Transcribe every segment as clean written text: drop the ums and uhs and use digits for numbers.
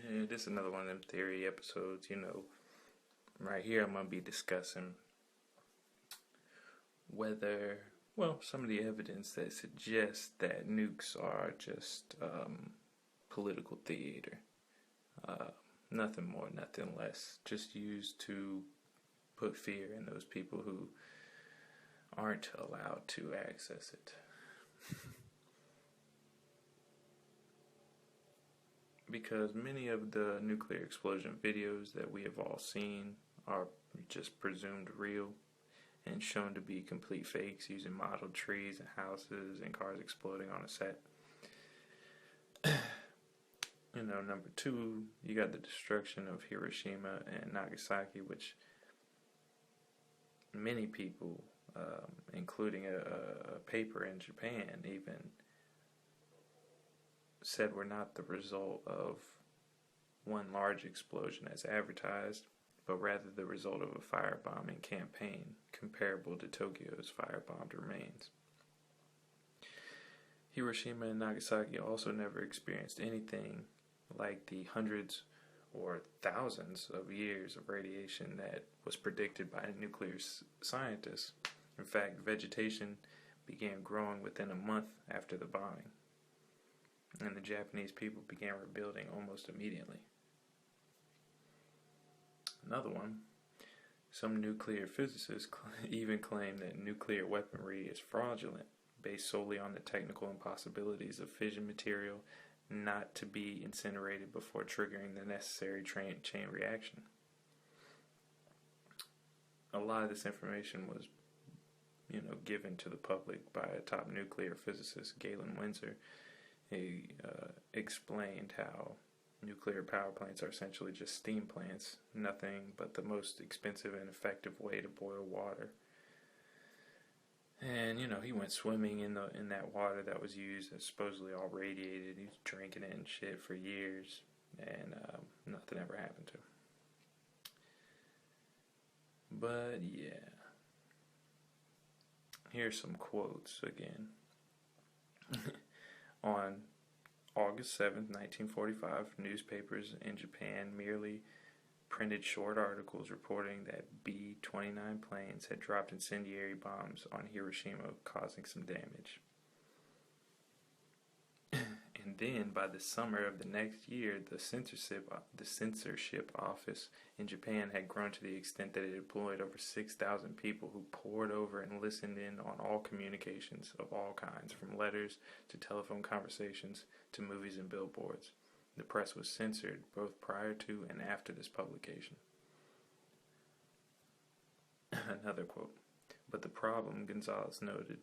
And this is another one of them theory episodes, Right here I'm going to be discussing whether, some of the evidence that suggests that nukes are just political theater. Nothing more, nothing less. Just used to put fear in those people who aren't allowed to access it. Because many of the nuclear explosion videos that we have all seen are just presumed real and shown to be complete fakes using modeled trees and houses and cars exploding on a set. Number two, you got the destruction of Hiroshima and Nagasaki, which many people, including a paper in Japan, even said were not the result of one large explosion as advertised, but rather the result of a firebombing campaign comparable to Tokyo's firebombed remains. Hiroshima and Nagasaki also never experienced anything like the hundreds or thousands of years of radiation that was predicted by nuclear scientists. In fact, vegetation began growing within a month after the bombing, and the Japanese people began rebuilding almost immediately. Another one, some nuclear physicists even claim that nuclear weaponry is fraudulent, based solely on the technical impossibilities of fission material not to be incinerated before triggering the necessary chain reaction. A lot of this information was, given to the public by a top nuclear physicist, Galen Winsor. He explained how nuclear power plants are essentially just steam plants, nothing but the most expensive and effective way to boil water. And he went swimming in that water that was used, as supposedly all radiated. He was drinking it and shit for years, and nothing ever happened to him. But yeah, here's some quotes again. On August 7th, 1945, newspapers in Japan merely printed short articles reporting that B-29 planes had dropped incendiary bombs on Hiroshima, causing some damage. And then, by the summer of the next year, the censorship office in Japan had grown to the extent that it employed over 6,000 people who pored over and listened in on all communications of all kinds, from letters to telephone conversations to movies and billboards. The press was censored both prior to and after this publication. Another quote. But the problem, Gonzalez noted,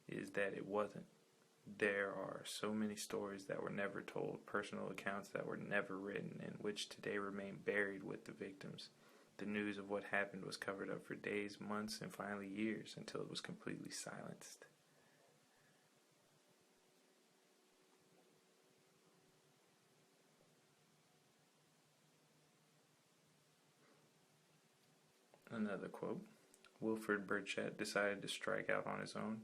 is that it wasn't. There are so many stories that were never told, personal accounts that were never written, and which today remain buried with the victims. The news of what happened was covered up for days, months, and finally years, until it was completely silenced. Another quote. Wilfred Burchett decided to strike out on his own.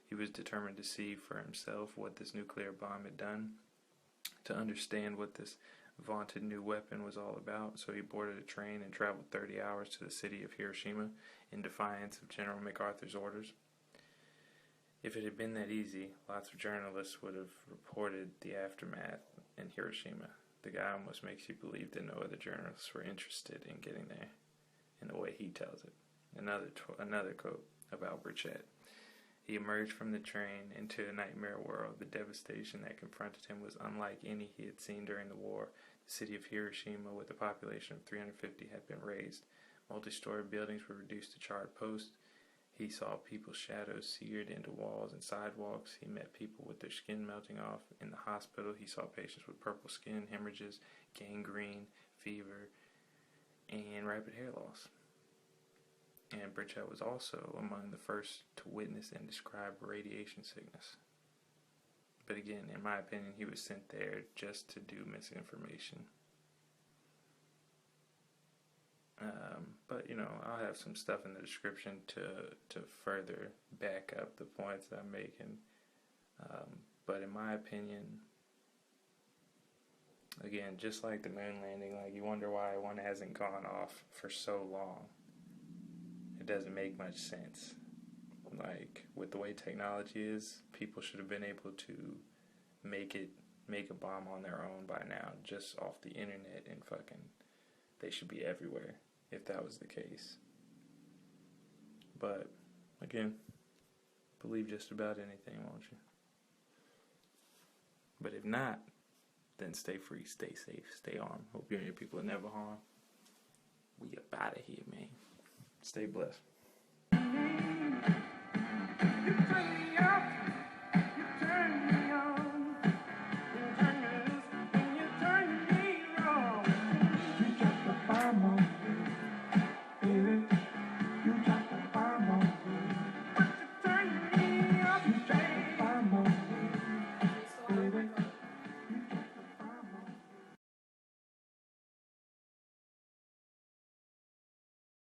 He was determined to see for himself what this nuclear bomb had done, to understand what this vaunted new weapon was all about, so he boarded a train and traveled 30 hours to the city of Hiroshima in defiance of General MacArthur's orders. If it had been that easy, lots of journalists would have reported the aftermath in Hiroshima. The guy almost makes you believe that no other journalists were interested in getting there, in the way he tells it. Another quote about Burchett. He emerged from the train into a nightmare world. The devastation that confronted him was unlike any he had seen during the war. The city of Hiroshima, with a population of 350, had been razed. Multi-story buildings were reduced to charred posts. He saw people's shadows seared into walls and sidewalks. He met people with their skin melting off. In the hospital, he saw patients with purple skin, hemorrhages, gangrene, fever, and rapid hair loss. And Burchett was also among the first to witness and describe radiation sickness. But again, in my opinion, he was sent there just to do misinformation. But I'll have some stuff in the description to further back up the points that I'm making. But in my opinion, Again, just like the moon landing, like you wonder why one hasn't gone off for so long. It doesn't make much sense. Like, with the way technology is, people should have been able to make a bomb on their own by now, just off the internet, and fucking, they should be everywhere if that was the case. But, again, believe just about anything, won't you? But if not, then stay free, stay safe, stay armed. Hope you and your people are never harmed. We up out of here, man. Stay blessed.